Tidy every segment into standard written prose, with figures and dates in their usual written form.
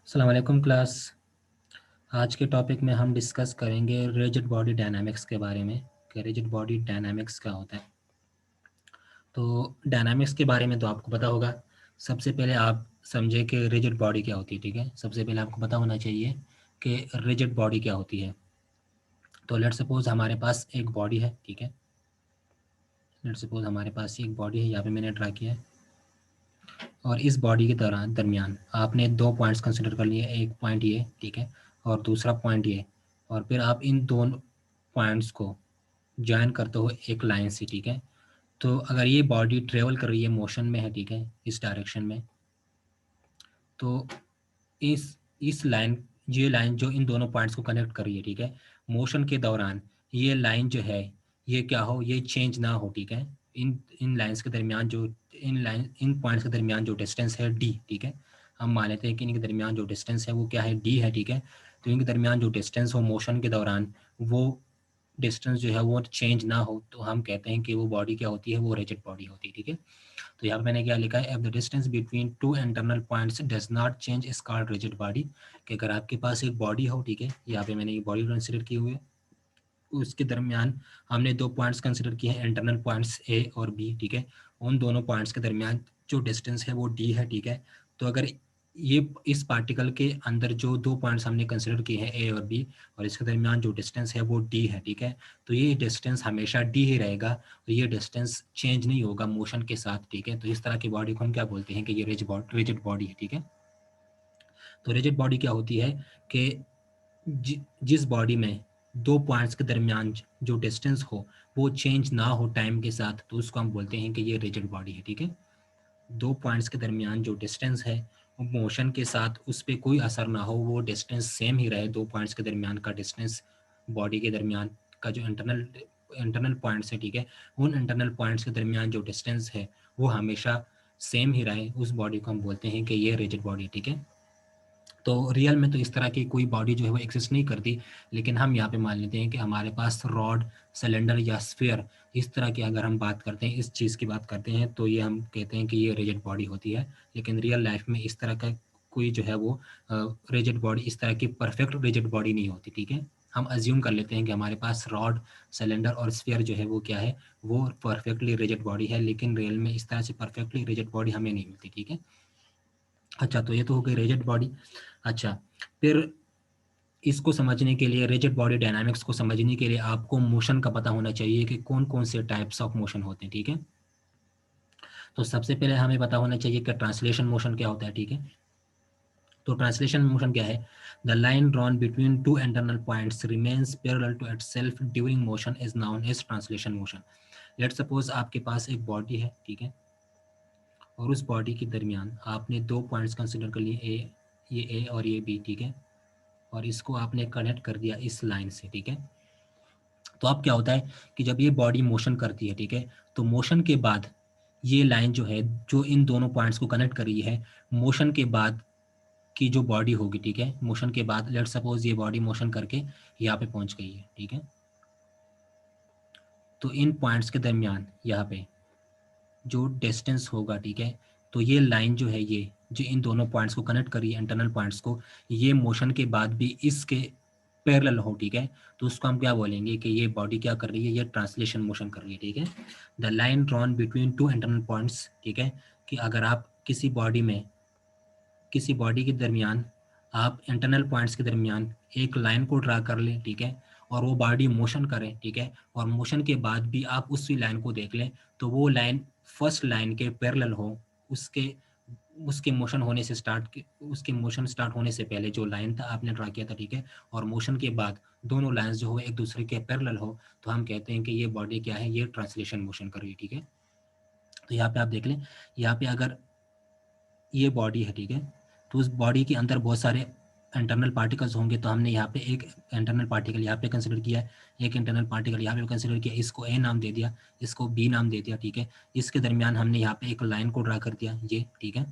अस्सलाम वालेकुम क्लास। आज के टॉपिक में हम डिस्कस करेंगे रिजिड बॉडी डायनामिक्स के बारे में कि रिजिड बॉडी डायनामिक्स क्या होता है। तो डायनामिक्स के बारे में तो आपको पता होगा। सबसे पहले आप समझे कि रिजिड बॉडी क्या होती है। ठीक है, सबसे पहले आपको पता होना चाहिए कि रिजिड बॉडी क्या होती है। तो लेट्स सपोज हमारे पास एक बॉडी है। ठीक है, लेट्स सपोज हमारे पास एक बॉडी है, यहाँ पे मैंने ड्रा किया है। और इस बॉडी के दरमियान आपने दो पॉइंट्स कंसिडर कर लिए, एक पॉइंट ये, ठीक है, और दूसरा पॉइंट ये। और फिर आप इन दोनों पॉइंट्स को जॉइन करते हो एक लाइन से। ठीक है, तो अगर ये बॉडी ट्रेवल कर रही है, मोशन में है, ठीक है, इस डायरेक्शन में, तो इस लाइन, ये लाइन जो इन दोनों पॉइंट्स को कनेक्ट कर रही है, ठीक है, मोशन के दौरान ये लाइन जो है ये क्या हो, ये चेंज ना हो। ठीक है, इन इन लाइंस के दरमियान जो इन पॉइंट्स के दरमियान जो डिस्टेंस है डी, ठीक है, हम मान लेते हैं कि इनके दरमियान जो डिस्टेंस है वो क्या है, डी है। ठीक है, तो इनके दरमियान जो डिस्टेंस हो मोशन के दौरान, वो डिस्टेंस जो है वो चेंज ना हो, तो हम कहते हैं कि वो बॉडी क्या होती है, वो रिजिड बॉडी होती है। ठीक है, तो यहाँ पे मैंने क्या लिखा है, if the distance between two internal points does not change is called rigid body. कि अगर आपके पास एक बॉडी हो, ठीक है, यहाँ पे मैंने ये बॉडी कंसिडर की हुई है, उसके दरमियान हमने दो पॉइंट्स कंसिडर किए हैं, इंटरनल पॉइंट्स ए और बी। ठीक है, उन दोनों पॉइंट्स के दरमियान जो डिस्टेंस है वो डी है। ठीक है, तो अगर ये इस पार्टिकल के अंदर जो दो पॉइंट्स हमने कंसिडर किए हैं ए और बी, और इसके दरमियान जो डिस्टेंस है वो डी है। ठीक है, तो ये डिस्टेंस हमेशा डी ही रहेगा, और ये डिस्टेंस चेंज नहीं होगा मोशन के साथ। ठीक है, तो इस तरह की बॉडी को हम क्या बोलते हैं कि ये रिजिड बॉडी है। ठीक है, तो रिजिड बॉडी क्या होती है कि जिस बॉडी में दो पॉइंट्स के दरमियान जो डिस्टेंस हो वो चेंज ना हो टाइम के साथ, तो उसको हम बोलते हैं कि ये रिजिड बॉडी है। ठीक है, दो पॉइंट्स के दरमियान जो डिस्टेंस है वो मोशन के साथ उस पर कोई असर ना हो, वो डिस्टेंस सेम ही रहे, दो पॉइंट्स के दरमियान का डिस्टेंस, बॉडी के दरमियान का जो इंटरनल पॉइंट्स है, ठीक है, उन इंटरनल पॉइंट्स के दरमियान जो डिस्टेंस है वो हमेशा सेम ही रहे, उस बॉडी को हम बोलते हैं कि ये रिजिड बॉडी। ठीक है, तो रियल में तो इस तरह की कोई बॉडी जो है वो एग्जिस्ट नहीं करती, लेकिन हम यहाँ पे मान लेते हैं कि हमारे पास रॉड, सिलेंडर या स्फीयर, इस तरह की अगर हम बात करते हैं, इस चीज़ की बात करते हैं, तो ये हम कहते हैं कि ये रिजिड बॉडी होती है। लेकिन रियल लाइफ में इस तरह का कोई जो है वो रिजिड बॉडी, इस तरह की परफेक्ट रिजिड बॉडी नहीं होती। ठीक है, हम अज्यूम कर लेते हैं कि हमारे पास रॉड, सिलेंडर और स्फीयर जो है वो क्या है, वो परफेक्टली रिजिड बॉडी है, लेकिन रियल में इस तरह से परफेक्टली रिजिड बॉडी हमें नहीं मिलती। ठीक है, अच्छा, तो ये तो हो गई रिजिड बॉडी। अच्छा, फिर इसको समझने के लिए, रिजिड बॉडी डायनामिक्स को समझने के लिए आपको मोशन का पता होना चाहिए कि कौन कौन से टाइप्स ऑफ मोशन होते हैं। ठीक है, तो सबसे पहले हमें पता होना चाहिए कि ट्रांसलेशन मोशन क्या होता है। ठीक है, तो ट्रांसलेशन मोशन क्या है, the line drawn between two internal points remains parallel to itself during motion is known as translation motion. Let suppose आपके पास एक बॉडी है, ठीक है, और उस बॉडी के दरमियान आपने दो पॉइंट्स कंसिडर कर लिए, ये ए और ये बी। ठीक है, और इसको आपने कनेक्ट कर दिया इस लाइन से। ठीक है, तो अब क्या होता है कि जब ये बॉडी मोशन करती है, ठीक है, तो मोशन के बाद ये लाइन जो है, जो इन दोनों पॉइंट्स को कनेक्ट कर रही है, मोशन के बाद की जो बॉडी होगी, ठीक है, मोशन के बाद लेट्स सपोज ये बॉडी मोशन करके यहाँ पे पहुंच गई है। ठीक है, तो इन पॉइंट्स के दरमियान यहाँ पे जो डिस्टेंस होगा, ठीक है, तो ये लाइन जो है, ये जो इन दोनों पॉइंट्स को कनेक्ट करी है, इंटरनल पॉइंट्स को, ये मोशन के बाद भी इसके पैरेलल हो, ठीक है, तो उसको हम क्या बोलेंगे कि ये बॉडी क्या कर रही है, ये ट्रांसलेशन मोशन कर रही है। ठीक है, the line drawn between two internal points, ठीक है, कि अगर आप किसी बॉडी में, किसी बॉडी के दरमियान आप इंटरनल पॉइंट्स के दरमियान एक लाइन को ड्रा कर लें, ठीक है, और वो बॉडी मोशन करे, ठीक है, और मोशन के बाद भी आप उसी लाइन को देख लें, तो वो लाइन फर्स्ट लाइन के पैरेलल हो, उसके उसके मोशन होने से उसके मोशन स्टार्ट होने से पहले जो लाइन था आपने ड्रा किया था, ठीक है, और मोशन के बाद दोनों लाइंस जो हो एक दूसरे के पैरेलल हो, तो हम कहते हैं कि ये बॉडी क्या है, ये ट्रांसलेशन मोशन कर रही है। ठीक है, तो यहाँ पे आप देख लें, यहाँ पे अगर ये बॉडी है, ठीक है, तो उस बॉडी के अंदर बहुत सारे इंटरनल पार्टिकल्स होंगे, तो हमने यहाँ पे एक इंटरनल पार्टिकल यहाँ पे कंसिडर किया है, एक इंटरनल पार्टिकल यहाँ पे कंसिडर किया, इसको ए नाम दे दिया, इसको बी नाम दे दिया। ठीक है, इसके दरमियान हमने यहाँ पे एक लाइन को ड्रा कर दिया, ये। ठीक है,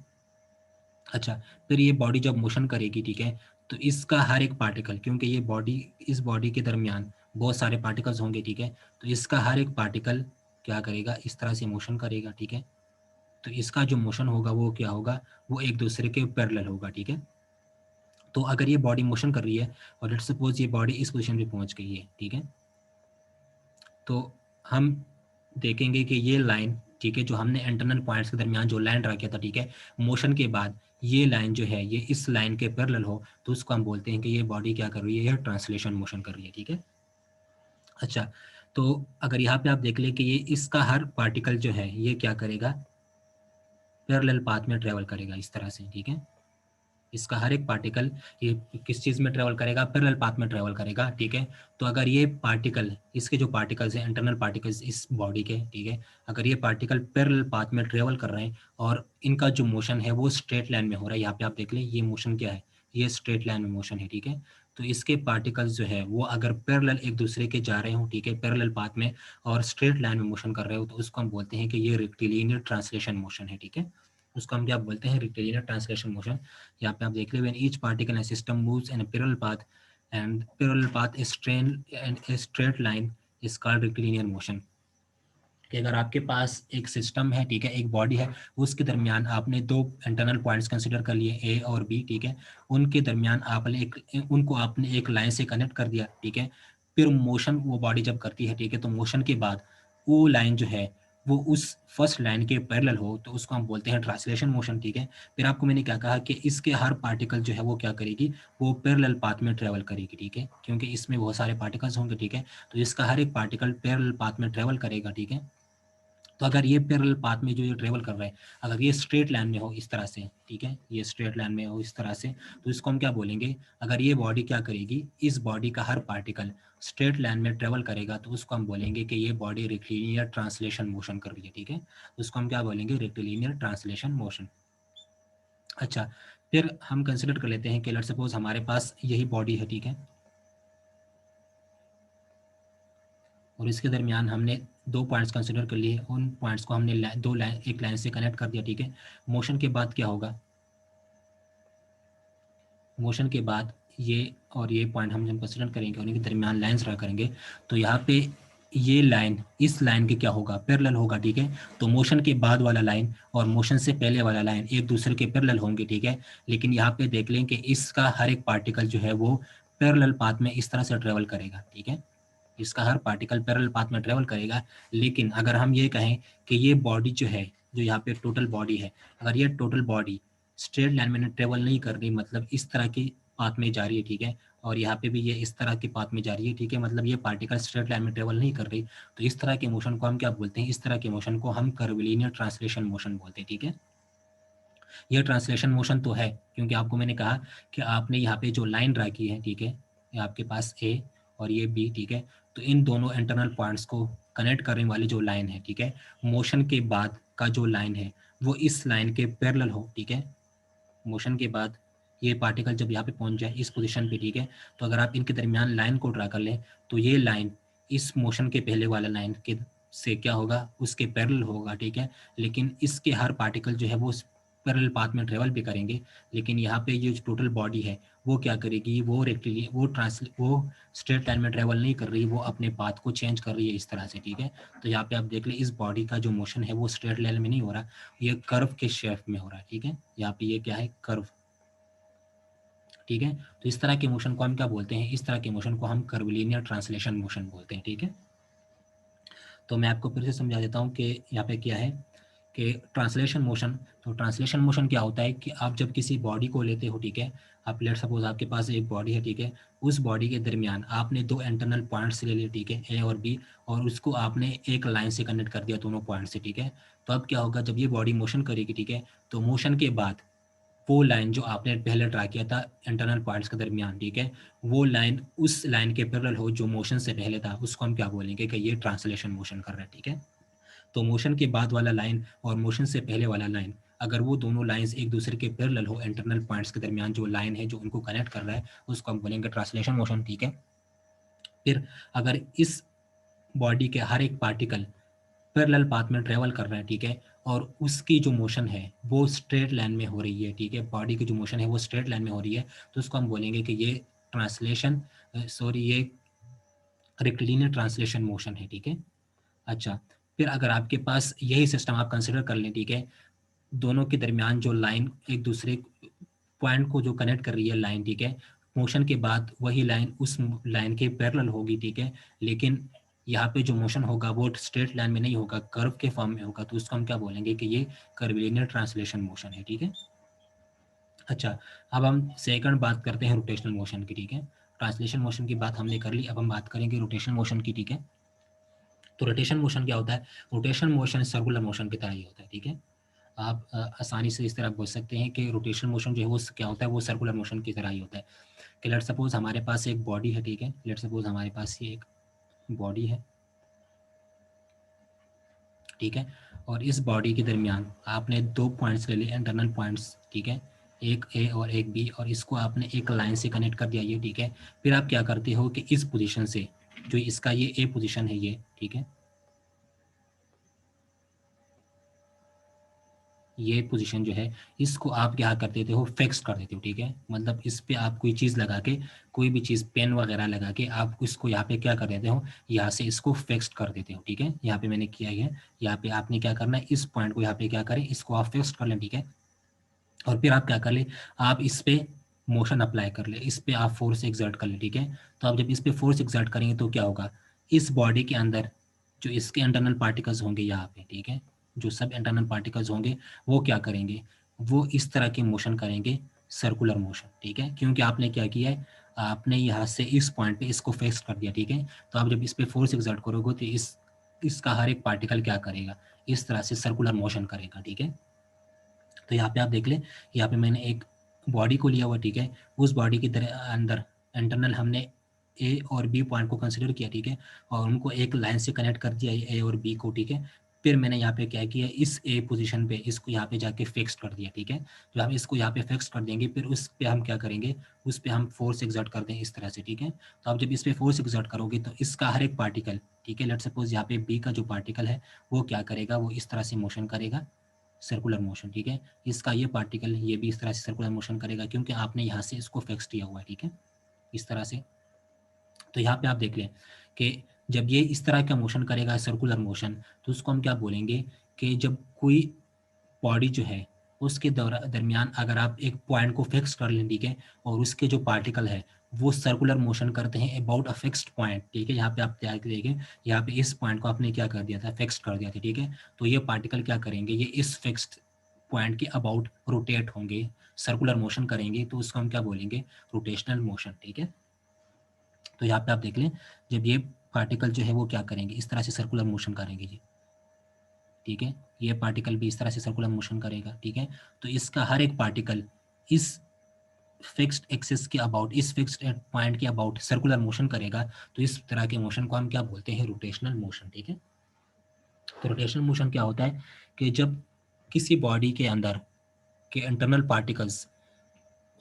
अच्छा, फिर ये बॉडी जब मोशन करेगी, ठीक है, तो इसका हर एक पार्टिकल, क्योंकि ये बॉडी, इस बॉडी के दरमियान बहुत सारे पार्टिकल्स होंगे, ठीक है, तो इसका हर एक पार्टिकल क्या करेगा, इस तरह से मोशन करेगा। ठीक है, तो इसका जो मोशन होगा वो क्या होगा, वो एक दूसरे के पैरेलल होगा। ठीक है, तो अगर ये बॉडी मोशन कर रही है और लेट्स सपोज ये बॉडी इस पोजीशन पे पहुंच गई है, ठीक है, तो हम देखेंगे कि ये लाइन, ठीक है, जो हमने इंटरनल पॉइंट्स के दरमियान जो लाइन ड्रा किया था, ठीक है, मोशन के बाद ये लाइन जो है ये इस लाइन के पैरेलल हो, तो उसको हम बोलते हैं कि ये बॉडी क्या कर रही है, ये ट्रांसलेशन मोशन कर रही है, ठीक है। अच्छा, तो अगर यहाँ पे आप देख ले कि ये इसका हर पार्टिकल जो है ये क्या करेगा, पैरेलल पाथ में ट्रेवल करेगा इस तरह से, ठीक है। इसका हर एक पार्टिकल ये किस चीज़ में ट्रेवल करेगा, पैरेलल पाथ में ट्रेवल करेगा, ठीक है। तो अगर ये पार्टिकल, इसके जो पार्टिकल्स हैं, इंटरनल पार्टिकल्स इस बॉडी के, ठीक है, अगर ये पार्टिकल पैरेलल पाथ में ट्रेवल कर रहे हैं और इनका जो मोशन है वो स्ट्रेट लाइन में हो रहा है, यहाँ पे आप देख लें ये मोशन क्या है, ये स्ट्रेट लाइन में मोशन है, ठीक है। तो इसके पार्टिकल्स जो है वो अगर पैरेलल एक दूसरे के जा रहे हो, ठीक है, पैरेलल पाथ में और स्ट्रेट लाइन में मोशन कर रहे हो, तो उसको हम बोलते हैं कि ये रेक्टिलिनियर ट्रांसलेशन मोशन है, ठीक है। उसको हम क्या बोलते हैं, रेक्टिलिनियर ट्रांसलेशन मोशन। यहाँ पे आप देख रहे हो, each particle in system moves in parallel path and parallel path straight line is called rectilinear motion. कि अगर आपके पास एक सिस्टम है, ठीक है, एक बॉडी है, उसके दरमियान आपने दो इंटरनल पॉइंट्स कंसीडर कर लिए ए और बी, ठीक है, उनके दरमियान उनको आपने एक लाइन से कनेक्ट कर दिया, ठीक है। फिर मोशन वो बॉडी जब करती है, ठीक है, तो मोशन के बाद वो लाइन जो है वो उस फर्स्ट लाइन के पैरेलल हो, तो उसको हम बोलते हैं ट्रांसलेशन मोशन, ठीक है। फिर आपको मैंने क्या कहा कि इसके हर पार्टिकल जो है वो क्या करेगी, वो पैरेलल पाथ में ट्रेवल करेगी, ठीक है, क्योंकि इसमें बहुत सारे पार्टिकल्स होंगे, ठीक है। तो इसका हर एक पार्टिकल पैरेलल पाथ में ट्रेवल करेगा, ठीक है। तो अगर ये पैरेलल पाथ में जो ये ट्रेवल कर रहा है, अगर ये स्ट्रेट लाइन में हो इस तरह से, ठीक है, ये स्ट्रेट लाइन में हो इस तरह से, तो इसको हम क्या बोलेंगे, अगर ये बॉडी क्या करेगी, इस बॉडी का हर पार्टिकल स्ट्रेट लाइन में ट्रेवल करेगा, तो उसको हम बोलेंगे कि ये बॉडी रेक्टिलिनियर ट्रांसलेशन मोशन कर रही है, ठीक है। तो उसको हम क्या बोलेंगे, रेक्टिलिनियर ट्रांसलेशन मोशन। अच्छा, फिर हम कंसिडर कर लेते हैं कि लेट्स सपोज हमारे पास यही बॉडी है, ठीक है, और इसके दरमियान हमने दो पॉइंट्स कंसिडर कर लिए, उन पॉइंट्स को हमने एक लाइन से कनेक्ट कर दिया, ठीक है। मोशन के बाद क्या होगा, मोशन के बाद ये और ये पॉइंट हम जब कंसिडर करेंगे, उनके दरमियान लाइंस ड्रा करेंगे, तो यहाँ पे ये लाइन इस लाइन के क्या होगा, पैरेलल होगा, ठीक है। तो मोशन के बाद वाला लाइन और मोशन से पहले वाला लाइन एक दूसरे के पैरेलल होंगे, ठीक है। लेकिन यहाँ पे देख लें कि इसका हर एक पार्टिकल जो है वो पैरेलल पाथ में इस तरह से ट्रेवल करेगा, ठीक है। इसका हर पार्टिकल पैरेलल पाथ में ट्रेवल करेगा। लेकिन अगर हम ये कहें कि ये बॉडी जो है, जो यहाँ पे टोटल बॉडी है, अगर ये टोटल बॉडी स्ट्रेट लाइन में ट्रेवल नहीं कर रही, मतलब इस तरह की पाथ में जा रही है, ठीक है, और यहाँ पे भी ये इस तरह की पाथ में जा रही है, ठीक है, मतलब ये पार्टिकल स्ट्रेट लाइन में ट्रेवल नहीं कर रही, तो इस तरह के मोशन को हम क्या बोलते हैं, इस तरह के मोशन को हम कर्विलिनियर ट्रांसलेशन मोशन बोलते हैं, ठीक है। ये ट्रांसलेशन मोशन तो है, क्योंकि आपको मैंने कहा कि आपने यहाँ पे जो लाइन ड्रा की है, ठीक है, ये आपके पास ए और ये बी, ठीक है, तो इन दोनों इंटरनल पॉइंट्स को कनेक्ट करने वाली जो लाइन है, ठीक है, मोशन के बाद का जो लाइन है वो इस लाइन के पैरेलल हो, ठीक है। मोशन के बाद ये पार्टिकल जब यहाँ पे पहुंच जाए इस पोजीशन पे, ठीक है, तो अगर आप इनके दरमियान लाइन को ड्रा कर लें, तो ये लाइन इस मोशन के पहले वाला लाइन के से क्या होगा, उसके पैरेलल होगा, ठीक है। लेकिन इसके हर पार्टिकल जो है वो पैरेलल पाथ में ट्रेवल भी करेंगे, लेकिन यहाँ पे ये जो टोटल बॉडी है वो क्या करेगी, वो स्ट्रेट लाइन में ट्रेवल नहीं कर रही, वो अपने पाथ को चेंज कर रही है इस तरह से, ठीक है। तो यहाँ पे आप देख लें, इस बॉडी का जो मोशन है वो स्ट्रेट लाइन में नहीं हो रहा, ये कर्व के शेप में हो रहा है, ठीक है। यहाँ पे ये क्या है, कर्व, ठीक है। तो इस तरह के मोशन को हम क्या बोलते हैं, इस तरह के मोशन को हम कर्विलिनियर ट्रांसलेशन मोशन बोलते हैं, ठीक है। तो मैं आपको फिर से समझा देता हूँ कि यहाँ पे क्या है कि ट्रांसलेशन मोशन, तो ट्रांसलेशन मोशन क्या होता है कि आप जब किसी बॉडी को लेते हो, ठीक है, आप लेट सपोज आपके पास एक बॉडी है, ठीक है, उस बॉडी के दरमियान आपने दो इंटरनल पॉइंट्स ले लिए, ठीक है, ए और बी, और उसको आपने एक लाइन से कनेक्ट कर दिया दोनों पॉइंट से, ठीक है। तो अब क्या होगा, जब ये बॉडी मोशन करेगी, ठीक है, तो मोशन के बाद वो लाइन जो आपने पहले ड्रा किया था इंटरनल पॉइंट्स के दरमियान, ठीक है, वो लाइन उस लाइन के पैरेलल हो जो मोशन से पहले था, उसको हम क्या बोलेंगे कि ये ट्रांसलेशन मोशन कर रहा है, ठीक है। तो मोशन के बाद वाला लाइन और मोशन से पहले वाला लाइन, अगर वो दोनों लाइंस एक दूसरे के पैरेलल हो, इंटरनल पॉइंट्स के दरमियान जो लाइन है जो उनको कनेक्ट कर रहा है, उसको हम बोलेंगे ट्रांसलेशन मोशन, ठीक है। फिर अगर इस बॉडी के हर एक पार्टिकल पैरेलल पाथ में ट्रेवल कर रहा है, ठीक है, और उसकी जो मोशन है वो स्ट्रेट लाइन में हो रही है, ठीक है, बॉडी की जो मोशन है वो स्ट्रेट लाइन में हो रही है, तो उसको हम बोलेंगे कि ये ट्रांसलेशन ये रेक्टिलिनियर ट्रांसलेशन मोशन है, ठीक है। अच्छा, फिर अगर आपके पास यही सिस्टम आप कंसिडर कर लें, ठीक है, दोनों के दरमियान जो लाइन एक दूसरे पॉइंट को जो कनेक्ट कर रही है लाइन, ठीक है, मोशन के बाद वही लाइन उस लाइन के पैरेलल होगी, ठीक है, लेकिन यहाँ पे जो मोशन होगा वो स्ट्रेट लाइन में नहीं होगा, कर्व के फॉर्म में होगा, तो उसको हम क्या बोलेंगे कि ये कर्विलिनियर ट्रांसलेशन मोशन है, ठीक है। अच्छा, अब हम सेकंड बात करते हैं रोटेशनल मोशन की, ठीक है। ट्रांसलेशन मोशन की बात हमने कर ली, अब हम बात करेंगे रोटेशनल मोशन की, ठीक है। तो रोटेशन मोशन क्या होता है? रोटेशन मोशन सर्कुलर मोशन की तरह ही होता है, ठीक है। आप आसानी से इस तरह बोल सकते हैं कि रोटेशनल मोशन जो है वो क्या होता है, वो सर्कुलर मोशन की तरह ही होता है। कि लेट सपोज हमारे पास एक बॉडी है, ठीक है, लेट सपोज हमारे पास ये एक बॉडी है, ठीक है, और इस बॉडी के दरमियान आपने दो पॉइंट्स ले लिए, इंटरनल पॉइंट्स, ठीक है, एक ए और एक बी, और इसको आपने एक लाइन से कनेक्ट कर दिया ये, ठीक है। फिर आप क्या करते हो कि इस पोजीशन से, जो इसका ये ए पोजीशन है ये, ठीक है, ये पोजीशन जो है इसको आप क्या कर देते हो, फिक्स कर देते हो, ठीक है। मतलब इस पे आप कोई चीज़ लगा के, कोई भी चीज़ पेन वगैरह लगा के आप इसको यहाँ पे क्या कर देते हो, यहाँ से इसको फिक्स कर देते हो, ठीक है। यहाँ पे मैंने किया है, यहाँ पे आपने क्या करना है, इस पॉइंट को यहाँ पे क्या करें, इसको आप फिक्स कर लें, ठीक है। और फिर आप क्या कर ले, आप इस पे मोशन अप्लाई कर ले, इस पे आप फोर्स एक्सर्ट कर ले, ठीक है। तो आप जब इस पे फोर्स एक्सर्ट करेंगे तो क्या होगा, इस बॉडी के अंदर जो इसके इंटरनल पार्टिकल्स होंगे यहाँ पे, ठीक है, जो सब इंटरनल पार्टिकल्स होंगे वो क्या करेंगे, वो इस तरह के मोशन करेंगे, सर्कुलर मोशन, ठीक है। क्योंकि आपने क्या किया है, आपने यहाँ से इस पॉइंट पे इसको फिक्स कर दिया, ठीक है। तो आप जब इस पे फोर्स एक्सर्ट करोगे तो इसका हर एक पार्टिकल क्या करेगा, इस तरह से सर्कुलर मोशन करेगा, ठीक है। तो यहाँ पे आप देख लें, यहाँ पे मैंने एक बॉडी को लिया हुआ, ठीक है, उस बॉडी के अंदर इंटरनल हमने ए और बी पॉइंट को कंसिडर किया, ठीक है, और उनको एक लाइन से कनेक्ट कर दिया ए और बी को, ठीक है। फिर मैंने यहाँ पे क्या किया, इस ए पोजीशन पे इसको यहाँ पे जाके फिक्स कर दिया, ठीक है। जब हम इसको यहाँ पे फिक्स कर देंगे फिर उस पे हम क्या करेंगे, उस पे हम फोर्स एक्सर्ट कर दें इस तरह से, ठीक है। तो आप जब इस पे फोर्स एक्सर्ट करोगे तो इसका हर एक पार्टिकल, ठीक है, लेट सपोज यहाँ पे बी का जो पार्टिकल है वो क्या करेगा, वो इस तरह से मोशन करेगा, सर्कुलर मोशन, ठीक है। इसका ये पार्टिकल ये भी इस तरह से सर्कुलर मोशन करेगा क्योंकि आपने यहाँ से इसको फिक्स किया हुआ है, ठीक है, इस तरह से। तो यहाँ पे आप देख लें कि जब ये इस तरह का मोशन करेगा, सर्कुलर मोशन, तो उसको हम क्या बोलेंगे कि जब कोई बॉडी जो है उसके दरमियान अगर आप एक पॉइंट को फिक्स कर लें, ठीक है, और उसके जो पार्टिकल है वो सर्कुलर मोशन करते हैं अबाउट अ फिक्स्ड पॉइंट, ठीक है। यहाँ पे आप क्या देखें, यहाँ पे इस पॉइंट को आपने क्या कर दिया था, फिक्स कर दिया था, ठीक है। तो ये पार्टिकल क्या करेंगे, ये इस फिक्स्ड पॉइंट के अबाउट रोटेट होंगे, सर्कुलर मोशन करेंगे, तो उसको हम क्या बोलेंगे, रोटेशनल मोशन, ठीक है। तो यहाँ पे आप देख लें, जब ये पार्टिकल जो है वो क्या करेंगे, इस तरह से सर्कुलर मोशन करेंगे जी, ठीक है, ये पार्टिकल भी इस तरह से सर्कुलर मोशन करेगा, ठीक है। तो इसका हर एक पार्टिकल इस फिक्स्ड एक्सिस के अबाउट, इस फिक्स्ड पॉइंट के अबाउट सर्कुलर मोशन करेगा, तो इस तरह के मोशन को हम क्या बोलते हैं, रोटेशनल मोशन, ठीक है। तो रोटेशनल मोशन क्या होता है कि जब किसी बॉडी के अंदर के इंटरनल पार्टिकल्स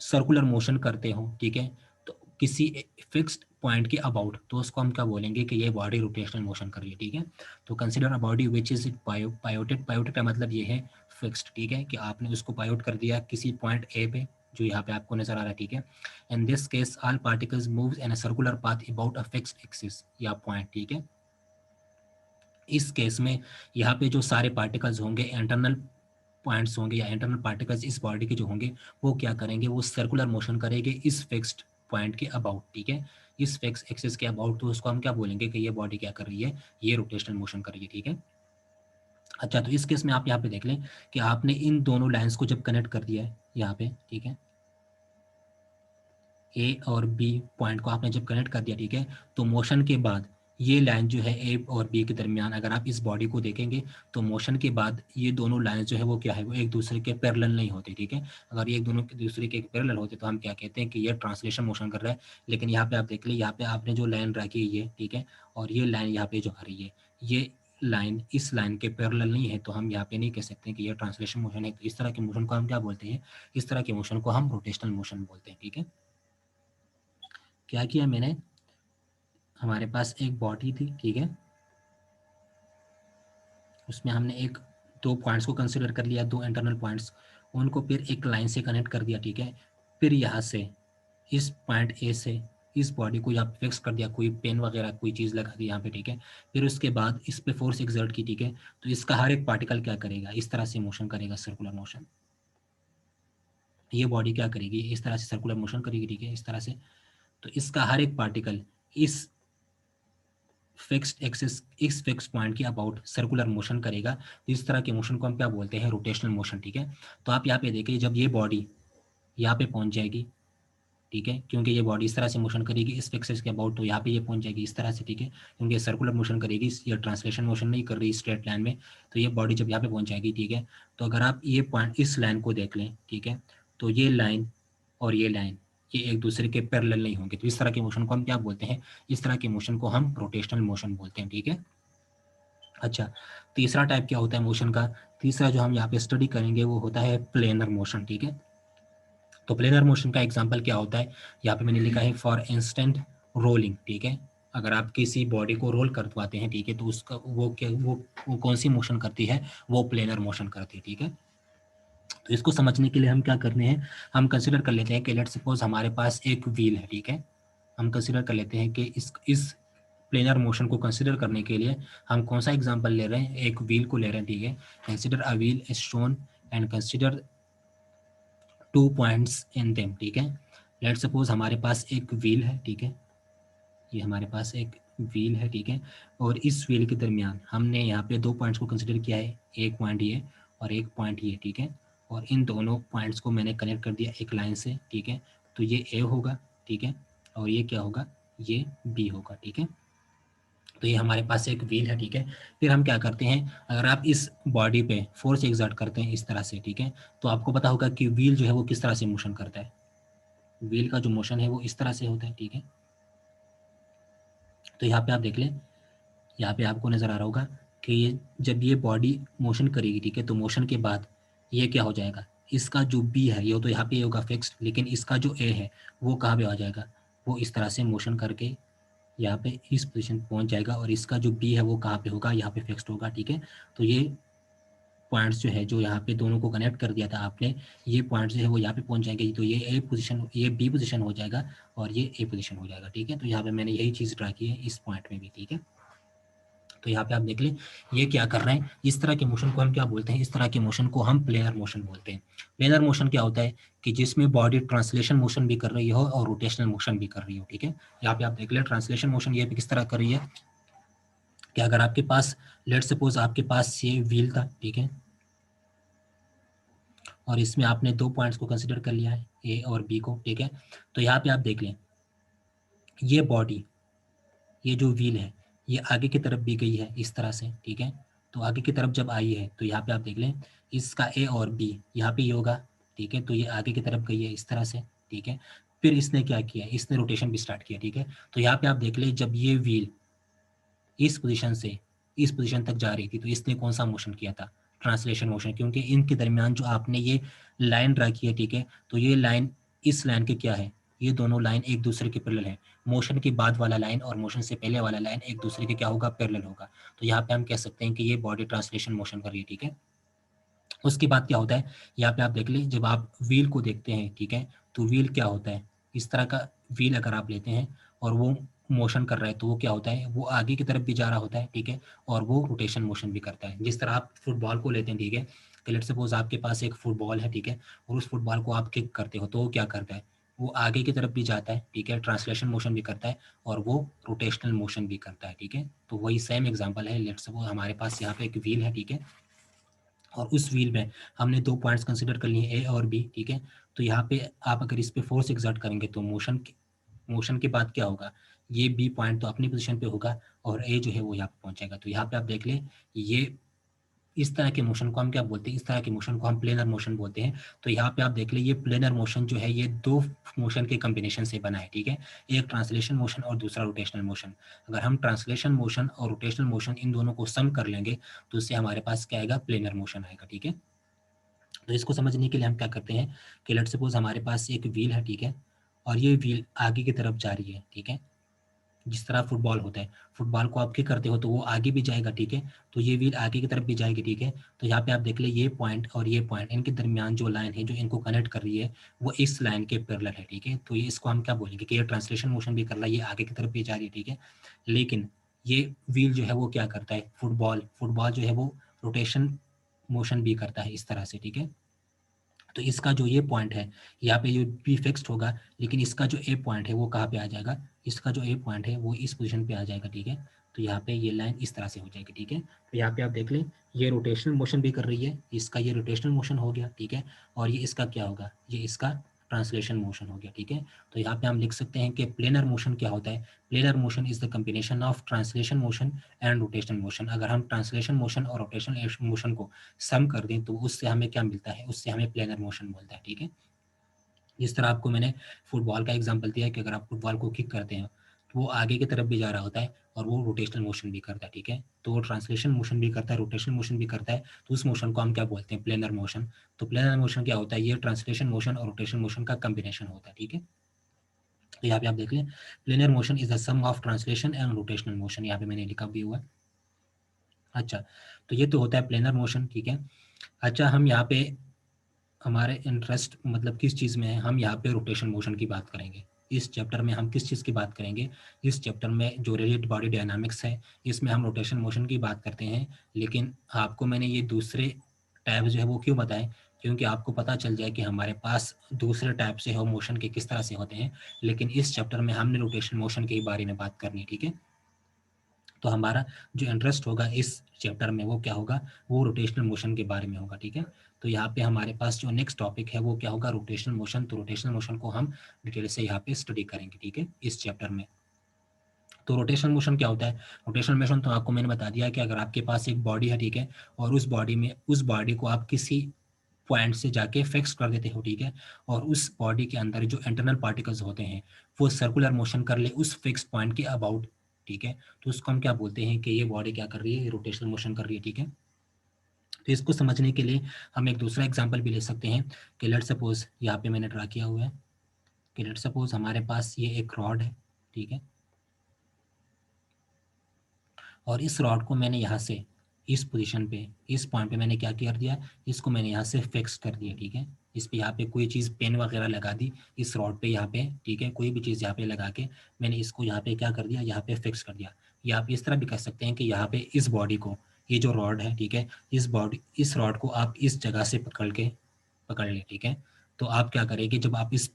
सर्कुलर मोशन करते हो, ठीक है, तो किसी फिक्स्ड पॉइंट के अबाउट, तो उसको हम क्या बोलेंगे कि ये बॉडी रोटेशनल मोशन कर रही है, ठीक है। तो consider a body which is pivoted, pivoted का मतलब ये है फिक्स्ड, ठीक है, कि आपने उसको पायोट कर दिया किसी पॉइंट ए पे जो यहाँ पे आपको नजर आ रहा है, ठीक है। In this case all particles moves in a circular path about a fixed axis या पॉइंट, ठीक है। इस केस में यहाँ पे जो सारे पार्टिकल्स होंगे, इंटरनल पॉइंट्स होंगे या इंटरनल पार्टिकल्स इस बॉडी के जो होंगे वो क्या करेंगे, वो सर्कुलर मोशन करेंगे इस फिक्स्ड पॉइंट के अबाउट, ठीक है, इस फिक्स एक्सिस के अबाउट। तो उसको हम क्या बोलेंगे कि ये बॉडी क्या कर रही है, ये रोटेशनल मोशन कर रही है, ठीक है। अच्छा, तो इस केस में आप यहाँ पे देख लें कि आपने इन दोनों लाइंस को जब कनेक्ट कर दिया है यहाँ पे, ठीक है, ए और बी पॉइंट को आपने जब कनेक्ट कर दिया, ठीक है, तो मोशन के बाद ये लाइन जो है ए और बी के दरमियान अगर आप इस बॉडी को देखेंगे तो मोशन के बाद ये दोनों लाइंस जो है वो क्या है, वो एक दूसरे के पैरेलल नहीं होते, ठीक है। अगर ये एक दोनों के दूसरे के पैरेलल होते तो हम क्या कहते हैं कि ये ट्रांसलेशन मोशन कर रहा है। लेकिन यहाँ पे आप देख लीजिए, यहाँ पे आपने जो लाइन रखी है ये, ठीक है, और ये लाइन यहाँ पे जो आ रही है, ये लाइन इस लाइन के पैरेलल नहीं है, तो हम यहाँ पे नहीं कह सकते कि ये ट्रांसलेशन मोशन है। तो इस तरह के मोशन को हम क्या बोलते हैं, इस तरह के मोशन को हम रोटेशनल मोशन बोलते हैं, ठीक है। क्या किया मैंने, हमारे पास एक बॉडी थी, ठीक है, उसमें हमने एक दो पॉइंट्स को कंसिडर कर लिया, दो इंटरनल पॉइंट्स, उनको फिर एक लाइन से कनेक्ट कर दिया, ठीक है। फिर यहाँ से इस पॉइंट ए से इस बॉडी को यहाँ फिक्स कर दिया, कोई पेन वगैरह कोई चीज़ लगा दी यहाँ पे, ठीक है। फिर उसके बाद इस पे फोर्स एक्सर्ट की, ठीक है, तो इसका हर एक पार्टिकल क्या करेगा, इस तरह से मोशन करेगा, सर्कुलर मोशन, ये बॉडी क्या करेगी, इस तरह से सर्कुलर मोशन करेगी, ठीक है, इस तरह से। तो इसका हर एक पार्टिकल इस फिक्स्ड एक्सिस, इस फिक्स पॉइंट के अबाउट सर्कुलर मोशन करेगा। तो इस तरह के मोशन को हम क्या बोलते हैं, रोटेशनल मोशन, ठीक है। तो आप यहाँ पे देखिए, जब ये बॉडी यहाँ पे पहुंच जाएगी, ठीक है, क्योंकि ये बॉडी इस तरह से मोशन करेगी इस फिक्सेस के अबाउट, तो यहाँ पे ये पहुंच जाएगी इस तरह से, ठीक है, क्योंकि सर्कुलर मोशन करेगी, ये ट्रांसलेशन मोशन नहीं कर रही स्ट्रेट लाइन में। तो ये बॉडी जब यहाँ पे पहुंच जाएगी, ठीक है, तो अगर आप ये पॉइंट, इस लाइन को देख लें, ठीक है, तो ये लाइन और ये लाइन ये एक दूसरे के पैरेलल नहीं होंगे। तो इस तरह के मोशन को हम क्या बोलते हैं, इस तरह के मोशन को हम रोटेशनल मोशन बोलते हैं, ठीक है। अच्छा, तीसरा टाइप क्या होता है मोशन का, तीसरा जो हम यहाँ पे स्टडी करेंगे वो होता है प्लेनर मोशन, ठीक है। तो प्लेनर मोशन का एग्जांपल क्या होता है, यहाँ पे मैंने लिखा है फॉर इंस्टेंट रोलिंग, ठीक है। अगर आप किसी बॉडी को रोल करवाते हैं, ठीक है, तो उसका वो क्या, वो कौन सी मोशन करती है, वो प्लेनर मोशन करती है, ठीक है। तो इसको समझने के लिए हम क्या करते हैं, हम कंसिडर कर लेते हैं कि लेट्स सपोज हमारे पास एक व्हील है, ठीक है। हम कंसिडर कर लेते हैं कि इस प्लेनर मोशन को कंसिडर करने के लिए हम कौन सा एग्जांपल ले रहे हैं, एक व्हील को ले रहे हैं, ठीक है। Consider a wheel is shown and consider 2 points in them, ठीक है। लेट सपोज हमारे पास एक व्हील है, ठीक है, ये हमारे पास एक व्हील है, ठीक है, और इस व्हील के दरमियान हमने यहाँ पे 2 पॉइंट्स को कंसिडर किया है, एक पॉइंट ये और एक पॉइंट ये, ठीक है। और इन दोनों पॉइंट्स को मैंने कनेक्ट कर दिया एक लाइन से, ठीक है। तो ये ए होगा, ठीक है, और ये क्या होगा, ये बी होगा, ठीक है। तो ये हमारे पास एक व्हील है, ठीक है। फिर हम क्या करते हैं, अगर आप इस बॉडी पे फोर्स एग्जर्ट करते हैं इस तरह से, ठीक है, तो आपको पता होगा कि व्हील जो है वो किस तरह से मोशन करता है। व्हील का जो मोशन है वो इस तरह से होता है, ठीक है। तो यहाँ पे आप देख लें, यहाँ पे आपको नज़र आ रहा होगा कि ये जब ये बॉडी मोशन करेगी, ठीक है, तो मोशन के बाद ये क्या हो जाएगा, इसका जो बी है ये तो यहाँ पे होगा फिक्स्ड, लेकिन इसका जो ए है वो कहाँ पे आ जाएगा, वो इस तरह से मोशन करके यहाँ पे इस पोजीशन पे पहुँच जाएगा, और इसका जो बी है वो कहाँ पे होगा, यहाँ पे फिक्स्ड होगा, ठीक है। तो ये पॉइंट्स जो है, जो यहाँ पे दोनों को कनेक्ट कर दिया था आपने, ये पॉइंट्स जो है वो यहाँ पे पहुँच जाएंगे, तो ये ए पोजीशन, ये बी पोजीशन हो जाएगा और ये ए पोजीशन हो जाएगा, ठीक है। तो यहाँ पे मैंने यही चीज़ ड्रा की है इस पॉइंट में भी, ठीक है। तो यहाँ पे आप देख लें ये क्या कर रहे हैं, इस तरह के मोशन को हम क्या बोलते हैं, इस तरह के मोशन को हम प्लेनर मोशन बोलते हैं। प्लेनर मोशन क्या होता है कि जिसमें बॉडी ट्रांसलेशन मोशन भी कर रही हो और रोटेशनल मोशन भी कर रही हो, ठीक है। यहाँ पे आप देख लें ट्रांसलेशन मोशन ये भी किस तरह कर रही है, कि अगर आपके पास, लेट सपोज आपके पास ये व्हील था, ठीक है, और इसमें आपने 2 पॉइंट्स को कंसिडर कर लिया है, ए और बी को, ठीक है। तो यहाँ पे आप देख लें ये बॉडी, ये जो व्हील है ये आगे की तरफ भी गई है इस तरह से, ठीक है। तो आगे की तरफ जब आई है तो यहाँ पे आप देख लें इसका ए और बी यहाँ पे ये होगा, ठीक है। तो ये आगे की तरफ गई है इस तरह से, ठीक है। फिर इसने क्या किया, इसने रोटेशन भी स्टार्ट किया, ठीक है। तो यहाँ पे आप देख लें जब ये व्हील इस पोजीशन से इस पोजीशन तक जा रही थी तो इसने कौन सा मोशन किया था, ट्रांसलेशन मोशन, क्योंकि इनके दरमियान जो आपने ये लाइन ड्रा की है, ठीक है, तो ये लाइन इस लाइन के क्या है, ये दोनों लाइन एक दूसरे के पैरेलल है। मोशन के बाद वाला लाइन और मोशन से पहले वाला लाइन एक दूसरे के क्या होगा, पैरेलल होगा। तो यहाँ पे हम कह सकते हैं कि ये बॉडी ट्रांसलेशन मोशन कर रही है, ठीक है। उसके बाद क्या होता है, यहाँ पे आप देख लें जब आप व्हील को देखते हैं, ठीक है, तो व्हील क्या होता है, इस तरह का व्हील अगर आप लेते हैं और वो मोशन कर रहा है तो वो क्या होता है, वो आगे की तरफ भी जा रहा होता है, ठीक है, और वो रोटेशन मोशन भी करता है। जिस तरह आप फुटबॉल को लेते हैं, ठीक है, कि लेट्स सपोज आपके पास एक फुटबॉल है, ठीक है, और उस फुटबॉल को आप किक करते हो तो वो क्या करता है, वो आगे की तरफ भी जाता है, ठीक है, ट्रांसलेशन मोशन भी करता है और वो रोटेशनल मोशन भी करता है, ठीक है। तो वही सेम एग्जांपल है, लेट्स सपोज हमारे पास यहाँ पे एक व्हील है, ठीक है, और उस व्हील में हमने 2 पॉइंट्स कंसिडर कर लिए ए और बी, ठीक है। तो यहाँ पे आप अगर इस पे फोर्स एग्जर्ट करेंगे तो मोशन के बाद क्या होगा, ये बी पॉइंट तो अपनी पोजीशन पे होगा और ए जो है वो यहाँ पे पहुंचेगा। तो यहाँ पे आप देख लें ये इस तरह के मोशन को हम क्या बोलते हैं, इस तरह के मोशन को हम प्लेनर मोशन बोलते हैं। तो यहाँ पे आप देख लें ये प्लेनर मोशन जो है ये 2 मोशन के कॉम्बिनेशन से बना है, ठीक है, एक ट्रांसलेशन मोशन और दूसरा रोटेशनल मोशन। अगर हम ट्रांसलेशन मोशन और रोटेशनल मोशन इन दोनों को सम कर लेंगे तो इससे हमारे पास क्या आएगा, प्लेनर मोशन आएगा, ठीक है। तो इसको समझने के लिए हम क्या करते हैं कि लेट्स सपोज हमारे पास एक व्हील है, ठीक है, और ये व्हील आगे की तरफ जा रही है, ठीक है। जिस तरह फुटबॉल होता है, फुटबॉल को आप किक करते हो तो वो आगे भी जाएगा, ठीक है, तो ये व्हील आगे की तरफ भी जाएगी, ठीक है। तो यहाँ पे आप देख ले ये पॉइंट और ये पॉइंट इनके दरमियान जो लाइन है जो इनको कनेक्ट कर रही है वो इस लाइन के पैरेलल है, ठीक है। तो ये इसको हम क्या बोलेंगे कि ये ट्रांसलेशन मोशन भी कर रहा है, ये आगे की तरफ भी जा रही है, ठीक है। लेकिन ये व्हील जो है वो क्या करता है, फुटबॉल फुटबॉल जो है वो रोटेशन मोशन भी करता है इस तरह से, ठीक है। तो इसका जो ये पॉइंट है यहाँ पे ये बी फिक्स्ड होगा, लेकिन इसका जो ए पॉइंट है वो कहाँ पे आ जाएगा, इसका जो ए पॉइंट है वो इस पोजीशन पे आ जाएगा, ठीक है। तो यहाँ पे ये लाइन इस तरह से हो जाएगी, ठीक है। तो यहाँ पे आप देख लें ये रोटेशनल मोशन भी कर रही है, इसका ये रोटेशनल मोशन हो गया, ठीक है। और ये इसका क्या होगा, ये इसका ट्रांसलेशन मोशन हो गया, ठीक है। तो यहाँ पे हम लिख सकते हैं कि प्लेनर मोशन क्या होता है। Planar motion is the combination of translation motion and rotational motion. अगर हम ट्रांसलेशन मोशन और रोटेशनल मोशन को सम कर दें तो उससे हमें क्या मिलता है, उससे हमें प्लेनर मोशन मिलता है, ठीक है। इस तरह आपको मैंने फुटबॉल का एग्जांपल दिया है कि अगर आप फुटबॉल को किक करते हैं तो वो आगे की तरफ भी जा रहा होता है और वो रोटेशनल मोशन भी करता है, ठीक है। तो वो ट्रांसलेशन मोशन भी करता है, रोटेशनल मोशन भी करता है, तो उस मोशन को हम क्या बोलते हैं, प्लेनर मोशन। तो प्लेनर मोशन क्या होता है, ये ट्रांसलेशन मोशन और रोटेशनल मोशन का कम्बिनेशन होता है, ठीक है। तो यहाँ पे आप देख लें planar motion is the sum of translation and rotational motion, यहाँ पे मैंने लिखा भी हुआ है। अच्छा, तो ये तो होता है प्लेनर मोशन, ठीक है। अच्छा, हम यहाँ पे हमारे इंटरेस्ट मतलब किस चीज़ में है, हम यहाँ पे रोटेशन मोशन की बात करेंगे। इस चैप्टर में हम किस चीज़ की बात करेंगे, इस चैप्टर में जो रिजिड बॉडी डायनामिक्स है इसमें हम रोटेशन मोशन की बात करते हैं। लेकिन आपको मैंने ये दूसरे टैब जो है वो क्यों बताएं, क्योंकि आपको पता चल जाए कि हमारे पास दूसरे टैब से हो मोशन के किस तरह से होते हैं। लेकिन इस चैप्टर में हमने रोटेशन मोशन के बारे में बात करनी है, ठीक है। तो हमारा जो इंटरेस्ट होगा इस चैप्टर में वो क्या होगा, वो रोटेशनल मोशन के बारे में होगा, ठीक है। तो यहाँ पे हमारे पास जो नेक्स्ट टॉपिक है वो क्या होगा, रोटेशनल मोशन। तो रोटेशनल मोशन को हम डिटेल से यहाँ पे स्टडी करेंगे, ठीक है, इस चैप्टर में। तो रोटेशनल मोशन क्या होता है, रोटेशनल मोशन तो आपको मैंने बता दिया कि अगर आपके पास एक बॉडी है, ठीक है, और उस बॉडी को आप किसी पॉइंट से जाके फिक्स कर देते हो, ठीक है, और उस बॉडी के अंदर जो इंटरनल पार्टिकल्स होते हैं वो सर्कुलर मोशन कर ले उस फिक्स पॉइंट के अबाउट, ठीक है। तो उसको हम क्या बोलते हैं कि ये बॉडी क्या कर रही है, रोटेशनल मोशन कर रही है, ठीक है। तो इसको समझने के लिए हम एक दूसरा एग्जांपल भी ले सकते हैं कि लेट सपोज यहाँ पे मैंने ड्रा किया हुआ है कि लेट सपोज हमारे पास ये एक रॉड है, ठीक है, और इस रॉड को मैंने यहाँ से इस पोजीशन पे इस पॉइंट पे मैंने क्या कर दिया, इसको मैंने यहाँ से फिक्स कर दिया, ठीक है। इस पे यहाँ पे कोई चीज़ पेन वगैरह लगा दी इस रॉड पे यहाँ पे, ठीक है, कोई भी चीज़ यहाँ पे लगा के मैंने इसको यहाँ पे क्या कर दिया, यहाँ पे फिक्स कर दिया। या आप इस तरह भी कर सकते हैं कि यहाँ पे इस बॉडी को, ये जो रॉड है, ठीक है, इस रॉड को आप इस जगह से पकड़ ले, ठीक है। तो आप क्या करेंगे, जब आप इस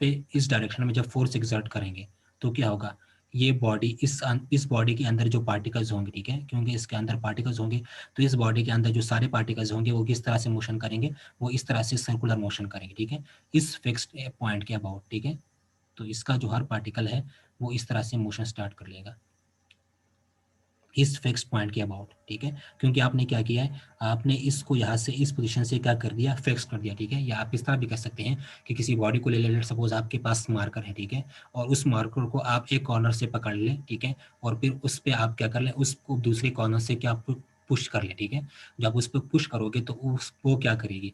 डायरेक्शन में जब फोर्स एग्जर्ट करेंगे तो क्या होगा, ये बॉडी इस बॉडी के अंदर जो पार्टिकल्स होंगे, ठीक है, क्योंकि इसके अंदर पार्टिकल्स होंगे, तो इस बॉडी के अंदर जो सारे पार्टिकल्स होंगे वो किस तरह से मोशन करेंगे, वो इस तरह से सर्कुलर मोशन करेंगे, ठीक है, इस फिक्स्ड पॉइंट के अबाउट, ठीक है। तो इसका जो हर पार्टिकल है वो इस तरह से मोशन स्टार्ट कर लेगा इस फिक्स पॉइंट के अबाउट, ठीक है। क्योंकि आपने क्या किया है, आपने इसको यहाँ से इस पोजीशन से क्या कर दिया, फिक्स कर दिया, ठीक है। या आप इस तरह भी कर सकते हैं कि किसी बॉडी को ले लें, सपोज आपके पास मार्कर है, ठीक है, और उस मार्कर को आप एक कॉर्नर से पकड़ लें, ठीक है, और फिर उस पर आप क्या कर लें, उसको दूसरे कॉर्नर से क्या पुश कर लें, ठीक है। जब उस पर पुश करोगे तो वो क्या करेगी,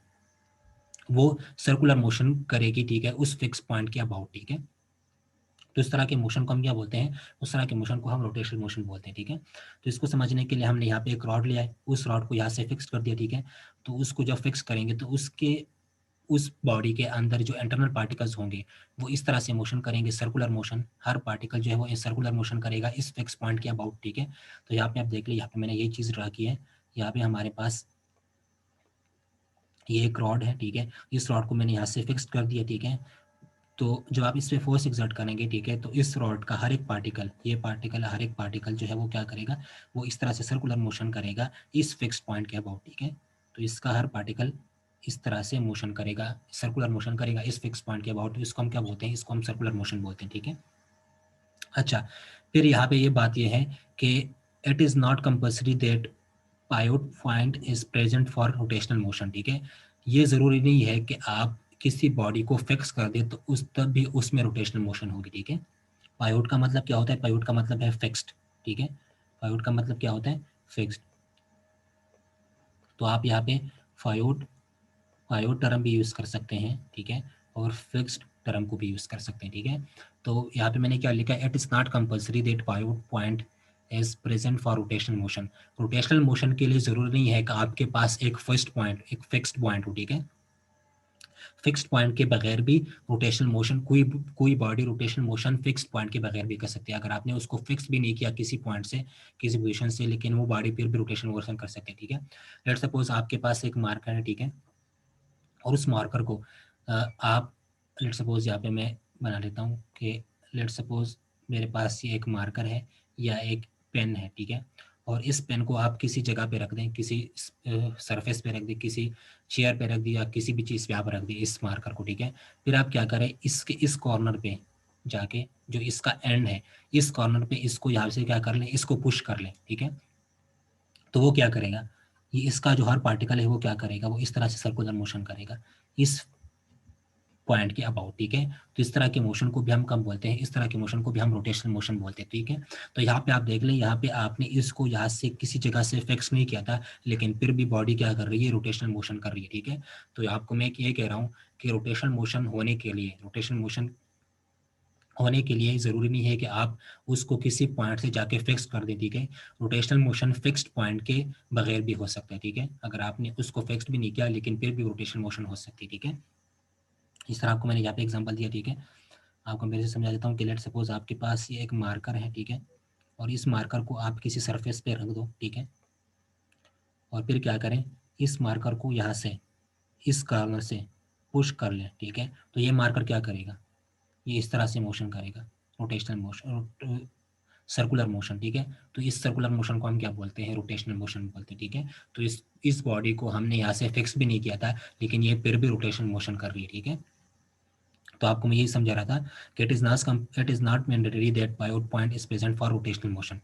वो सर्कुलर मोशन करेगी, ठीक है, उस फिक्स पॉइंट के अबाउट, ठीक है। तो इस तरह के मोशन को हम क्या बोलते हैं, उस तरह के मोशन को हम रोटेशनल मोशन बोलते हैं, ठीक है। तो इसको समझने के लिए हमने यहाँ पे एक रॉड लिया है, उस रॉड को यहाँ से फिक्स कर दिया, ठीक है। तो उसको जब फिक्स करेंगे तो उस बॉडी के अंदर जो इंटरनल पार्टिकल्स होंगे वो इस तरह से मोशन करेंगे, सर्कुलर मोशन। हर पार्टिकल जो है वो सर्कुलर मोशन करेगा इस फिक्स पॉइंट के अबाउट, ठीक है। तो यहाँ पे आप देख लीजिए, यहाँ पे मैंने यही चीज़ ड्रा की है। यहाँ पे हमारे पास ये एक रॉड है, ठीक है, इस रॉड को मैंने यहाँ से फिक्स कर दिया, ठीक है। तो जब आप इस पे फोर्स एक्सर्ट करेंगे, ठीक है, तो इस रॉड का हर एक पार्टिकल, हर एक पार्टिकल जो है वो क्या करेगा, वो इस तरह से सर्कुलर मोशन करेगा इस फिक्स पॉइंट के अबाउट, ठीक है। तो इसका हर पार्टिकल इस तरह से मोशन करेगा, सर्कुलर मोशन करेगा इस फिक्स पॉइंट के अबाउट। इसको हम क्या बोलते हैं, इसको हम सर्कुलर मोशन बोलते हैं, ठीक है। अच्छा, फिर यहाँ पे ये बात ये है कि it is not compulsory that पायोट point is present for rotational motion, ठीक है। ये ज़रूरी नहीं है कि आप किसी बॉडी को फिक्स कर दे तो उस तब भी उसमें रोटेशनल मोशन होगी, ठीक है। पायोट का मतलब क्या होता है, पायोट का मतलब है फिक्स्ड, ठीक है। पायोट का मतलब क्या होता है, फिक्स्ड। तो आप यहाँ पे पायोट पायोट टर्म भी यूज़ कर सकते हैं, ठीक है, और फिक्स्ड टर्म को भी यूज़ कर सकते हैं, ठीक है। तो यहाँ पे मैंने क्या लिखा है, it is not compulsory that पायोट point is present for rotational motion. Rotational motion के लिए ज़रूरी नहीं है कि आपके पास एक फिक्स्ड पॉइंट हो, ठीक है। फिक्स्ड पॉइंट के बगैर भी रोटेशनल मोशन, कोई body rotational motion fixed point के बगैर भी कर सकती है। अगर आपने उसको फिक्स भी नहीं किया किसी पॉइंट से, किसी पोजीशन से, लेकिन वो बॉडी फिर भी रोटेशनल मोशन कर सकते हैं, ठीक है। लेट्स सपोज आपके पास एक मार्कर है, ठीक है, और उस मार्कर को आप लेट सपोज यहाँ पे मैं बना लेता हूँ कि लेट सपोज मेरे पास ये एक मार्कर है या एक पेन है, ठीक है, और इस पेन को आप किसी जगह पे रख दें, किसी सरफेस पे रख दें, किसी चेयर पे रख दें या किसी भी चीज़ पे आप रख दें इस मार्कर को, ठीक है। फिर आप क्या करें, इसके इस कॉर्नर पे जाके जो इसका एंड है, इस कॉर्नर पे इसको यहाँ से क्या कर लें, इसको पुश कर लें, ठीक है। तो वो क्या करेगा, ये इसका जो हर पार्टिकल है वो क्या करेगा, वो इस तरह से सर्कुलर मोशन करेगा इस पॉइंट के अबाउट, ठीक है। तो इस तरह के मोशन को भी हम कम बोलते हैं, इस तरह के मोशन को भी हम रोटेशनल मोशन बोलते हैं, ठीक है। तो यहाँ पे आप देख लें, यहाँ पे आपने इसको यहाँ से किसी जगह से फिक्स नहीं किया था, लेकिन फिर भी बॉडी क्या कर रही है, रोटेशनल मोशन कर रही है, ठीक है। तो आपको मैं ये कह रहा हूँ कि रोटेशनल मोशन होने के लिए, रोटेशनल मोशन होने के लिए ज़रूरी नहीं है कि आप उसको किसी पॉइंट से जाके फिक्स कर दें, ठीक है। रोटेशनल मोशन फिक्स्ड पॉइंट के बगैर भी हो सकता है, ठीक है। अगर आपने उसको फिक्स्ड भी नहीं किया लेकिन फिर भी रोटेशनल मोशन हो सकती है, ठीक है। इस तरह आपको मैंने यहाँ पे एग्जांपल दिया, ठीक है। आपको मेरे से समझा देता हूँ कि लेट सपोज आपके पास ये एक मार्कर है, ठीक है, और इस मार्कर को आप किसी सरफेस पे रख दो, ठीक है, और फिर क्या करें, इस मार्कर को यहाँ से इस कॉर्नर से पुश कर लें, ठीक है। तो ये मार्कर क्या करेगा, ये इस तरह से मोशन करेगा, रोटेशनल मोशन, सर्कुलर मोशन, ठीक है। तो इस सर्कुलर मोशन को हम क्या बोलते हैं, रोटेशनल मोशन बोलते हैं, ठीक है। तो इस बॉडी को हमने यहाँ से फिक्स भी नहीं किया था, लेकिन ये फिर भी रोटेशनल मोशन कर रही है, ठीक है। तो आपको मैं यही समझा रहा था कि it is not mandatory that pivot point is present for rotational motion.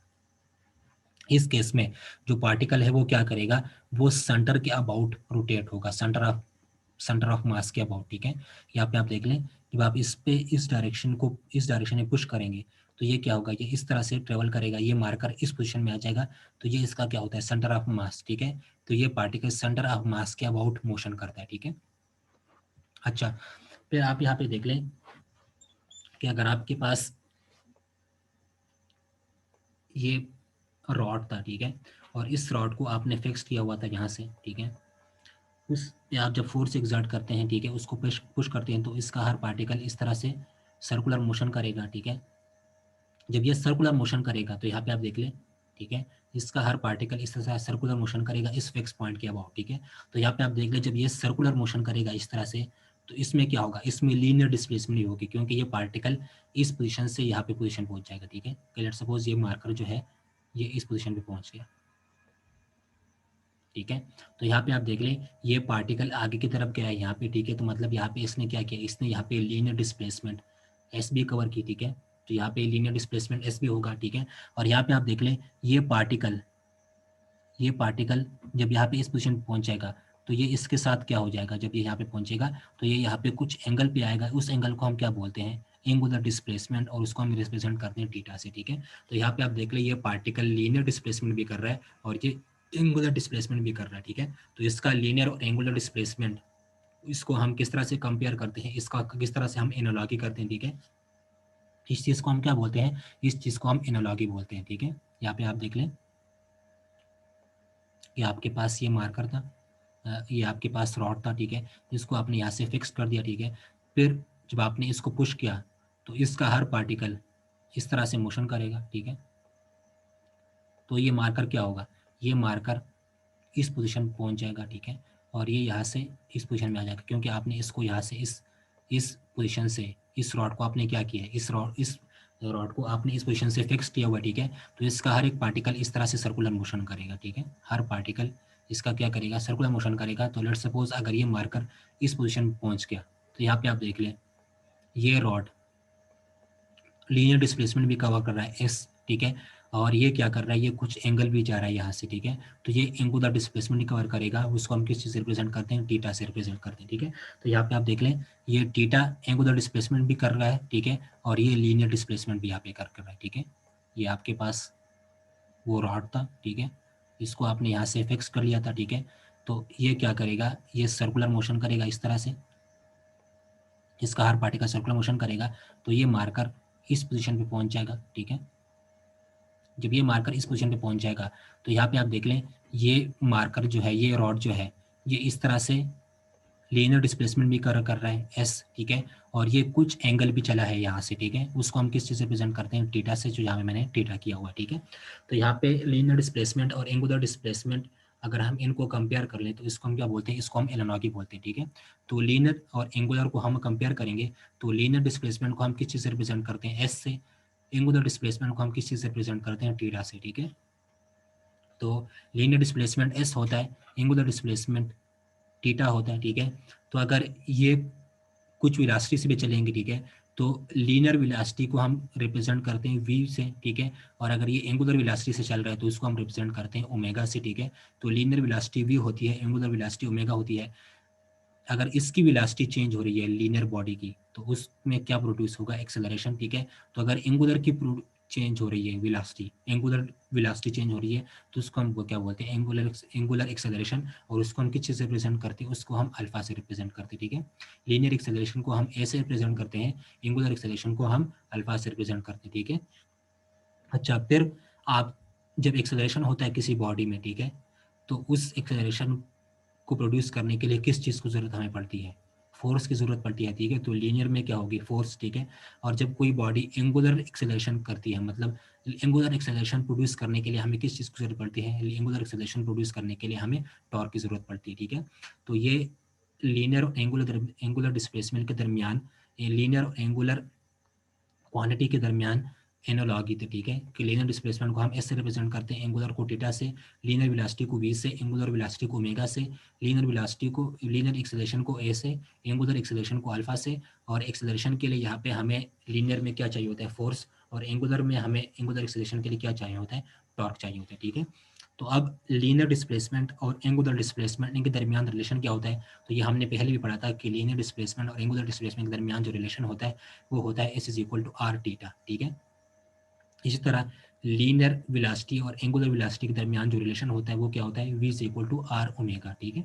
इस केस में जो पार्टिकल है वो क्या करेगा, वो सेंटर के अबाउट रोटेट होगा, सेंटर ऑफ मास के अबाउट, ठीक है। यहाँ पे आप देख लें, जब आप इस डायरेक्शन में पुश करेंगे तो ये क्या होगा, ये इस तरह से ट्रेवल करेगा, ये मार्कर इस पोजीशन में आ जाएगा, तो ये इसका क्या होता है, सेंटर ऑफ मास, ठीक है। तो ये पार्टिकल सेंटर ऑफ मास के अबाउट मोशन करता है, ठीक है। अच्छा, फिर आप यहाँ पे देख लें कि अगर आपके पास ये रॉड था, ठीक है, और इस रॉड को आपने फिक्स किया हुआ था यहाँ से, ठीक है, उस पे आप जब फोर्स एग्जर्ट करते हैं, ठीक है, उसको पुश पुश करते हैं तो इसका हर पार्टिकल इस तरह से सर्कुलर मोशन करेगा, ठीक है। जब ये सर्कुलर मोशन करेगा तो यहाँ पे आप देख लें, ठीक है, इसका हर पार्टिकल इस तरह से सर्कुलर मोशन करेगा इस फिक्स पॉइंट के अबाउट, ठीक है। तो यहाँ पे आप देख लें, जब ये सर्कुलर मोशन करेगा इस तरह से, तो इसमें क्या होगा, इसमें लीनियर डिस्प्लेसमेंट होगी, क्योंकि ये पार्टिकल इस पोजीशन से यहाँ पे पोजीशन पहुंच जाएगा, ठीक है। लेट्स सपोज ये मार्कर जो है ये इस पोजीशन पे पहुंच गया, ठीक है। तो यहाँ पे आप देख लें, ये पार्टिकल आगे की तरफ गया है यहाँ पे, ठीक है। तो मतलब यहाँ पे इसने क्या किया, इसने यहाँ पे linear displacement S B cover की, ठीक है। तो यहाँ पे लीनियर डिस्प्लेसमेंट एस बी होगा, ठीक है। और यहाँ पे आप देख लें, ये पार्टिकल जब यहाँ पे इस पोजीशन पे पहुंच जाएगा तो ये इसके साथ क्या हो जाएगा, जब ये यहाँ पे पहुंचेगा तो ये यहाँ पे कुछ एंगल पे आएगा, उस एंगल को हम क्या बोलते हैं, एंगुलर डिस्प्लेसमेंट, और उसको हम रिप्रेजेंट करते हैं थीटा से, ठीक है। तो यहाँ पे आप देख लें, ये पार्टिकल लीनियर डिस्प्लेसमेंट भी कर रहा है और ये एंगुलर डिस्प्लेसमेंट भी कर रहा है, ठीक है। तो इसका लीनियर और एंगुलर डिस्प्लेसमेंट, इसको हम किस तरह से कंपेयर करते हैं, इसका किस तरह से हम एनालॉजी करते हैं, ठीक है। इस चीज़ को हम क्या बोलते हैं, इस चीज़ को हम एनालॉजी बोलते हैं, ठीक है। यहाँ पे आप देख लें कि आपके पास ये मार्कर था, ये आपके पास रॉड था, ठीक है, जिसको आपने यहाँ से फिक्स कर दिया, ठीक है। फिर जब आपने इसको पुश किया तो इसका हर पार्टिकल इस तरह से मोशन करेगा, ठीक है। तो ये मार्कर क्या होगा, ये मार्कर इस पोजीशन पे पहुंच जाएगा, ठीक है, और ये यहाँ से इस पोजीशन में आ जाएगा, क्योंकि आपने इसको यहाँ से इस पोजीशन से इस रॉड को आपने क्या किया है, इस रॉड को आपने इस पोजीशन से फिक्स किया हुआ है, ठीक है। तो इसका हर एक पार्टिकल इस तरह से सर्कुलर मोशन करेगा, ठीक है। हर पार्टिकल इसका क्या करेगा, सर्कुलर मोशन करेगा। तो लेट्स सपोज अगर ये मार्कर इस पोजीशन पे पहुंच गया तो यहाँ पे आप देख लें, ये रॉड लीनियर डिस्प्लेसमेंट भी कवर कर रहा है एस, ठीक है, और ये क्या कर रहा है, ये कुछ एंगल भी जा रहा है यहाँ से, ठीक है। तो ये एंगुलर डिस्प्लेसमेंट कवर करेगा, उसको हम किस चीज़ से रिप्रेजेंट करते हैं, थीटा से रिप्रेजेंट करते हैं, ठीक है। तो यहाँ पे आप देख लें, ये थीटा एंगुलर डिस्प्लेसमेंट भी कर रहा है, ठीक है, और ये लीनियर डिस्प्लेसमेंट भी यहाँ पे कर रहा है, ठीक है। ये आपके पास वो रॉड था, ठीक है, इसको आपने यहाँ से फिक्स कर लिया था, ठीक है। तो ये क्या करेगा, ये सर्कुलर मोशन करेगा इस तरह से, इसका हर पार्टिकल सर्कुलर मोशन करेगा, तो ये मार्कर इस पोजीशन पे पहुंच जाएगा, ठीक है। जब ये मार्कर इस पोजीशन पे पहुंच जाएगा तो यहाँ पे आप देख लें, ये मार्कर जो है, ये रॉड जो है, ये इस तरह से लीनियर डिस्प्लेसमेंट भी कर रहा है एस, ठीक है, और ये कुछ एंगल भी चला है यहाँ से, ठीक है, उसको हम किस चीज़ से रिप्रेजेंट करते हैं, थीटा से, जो यहाँ पे मैंने थीटा किया हुआ है, ठीक है। तो यहाँ पे लीनियर डिस्प्लेसमेंट और एंगुलर डिस्प्लेसमेंट अगर हम इनको कंपेयर कर लें तो इसको हम क्या बोलते हैं, इसको हम एनालॉगी बोलते हैं, ठीक है। तो लीनियर और एंगुलर को हम कंपेयर करेंगे तो लीनियर डिस्प्लेसमेंट को हम किस चीज़ से रिप्रेजेंट करते हैं, एस से। एंगुलर डिस्प्लेसमेंट को हम किस चीज़ से रिप्रेजेंट करते हैं, थीटा से, ठीक है। तो लीनियर डिस्प्लेसमेंट एस होता है, एंगुलर डिस्प्लेसमेंट थीटा होता है, ठीक है। तो अगर ये कुछ वेलोसिटी से भी चलेंगे, ठीक है, तो लीनियर वेलोसिटी को हम रिप्रेजेंट करते हैं वी से, ठीक है। और अगर ये एंगुलर वेलोसिटी से चल रहा है तो इसको हम रिप्रेजेंट करते हैं ओमेगा से, ठीक है। तो लीनियर वेलोसिटी वी होती है, एंगुलर वेलोसिटी ओमेगा होती है। अगर इसकी वेलोसिटी चेंज हो रही है लीनियर बॉडी की तो उसमें क्या प्रोड्यूस होगा, एक्सेलरेशन, ठीक है। तो अगर एंगुलर की चेंज हो रही है वेलोसिटी, एंगुलर वेलोसिटी चेंज हो रही है तो उसको हम वो क्या बोलते हैं, एंगुलर एक्सेलरेशन। और उसको हम किस चीज़ से रिप्रेजेंट करते हैं, उसको हम अल्फा से रिप्रेजेंट करते हैं, ठीक है। लीनियर एक्सेलरेशन को हम ए से रिप्रेजेंट करते हैं, एंगुलर एक्सेलरेशन को हम अल्फा से रिप्रेजेंट करते हैं, ठीक है। अच्छा, फिर आप जब एक्सेलरेशन होता है किसी बॉडी में, ठीक है, तो उस एक्सेलरेशन को प्रोड्यूस करने के लिए किस चीज़ की ज़रूरत हमें पड़ती है, फोर्स की ज़रूरत पड़ती है, ठीक है। तो लीनियर में क्या होगी, फोर्स, ठीक है। और जब कोई बॉडी एंगुलर एक्सेलरेशन करती है, मतलब एंगुलर एक्सेलरेशन प्रोड्यूस करने के लिए हमें किस चीज़ की ज़रूरत पड़ती है, एंगुलर एक्सेलरेशन प्रोड्यूस करने के लिए हमें टॉर्क की ज़रूरत पड़ती है, ठीक है। तो ये लीनियर और एंगुलर डिस्प्लेसमेंट के दरमियान, लीनियर और एंगुलर क्वांटिटी के दरमियान एनालॉगी थी, ठीक है। कि लीनियर डिस्प्लेसमेंट को हम एस से रिप्रेजेंट करते हैं, एंगुलर को थीटा से, लीनियर वेलोसिटी को वी से, एंगुलर वेलोसिटी को ओमेगा से, लीनियर एक्सेलरेशन को ए से, एंगुलर एक्सेलरेशन को अल्फा से। और एक्सेलरेशन के लिए यहाँ पे हमें लीनियर में क्या चाहिए होता है, फोर्स। और एंगुलर में हमें एंगुलर एक्सेलरेशन के लिए क्या चाहिए होता है, टॉर्क चाहिए होता है, ठीक है। तो अब लीनियर डिस्प्लेसमेंट और एंगुलर डिस्प्लेसमेंट, इनके दरमियान रिलेशन क्या होता है, तो ये हमने पहले भी पढ़ा था कि लीनियर डिस्प्लेसमेंट और एंगुलर डिस्प्लेसमेंट के दरमियान जो रिलेशन होता है वो होता है S is equal to R theta, ठीक है। इसी तरह लीनियर वेलोसिटी और एंगुलर वेलोसिटी के दरमियान जो रिलेशन होता है वो क्या होता है, V is equal to R omega, ठीक है।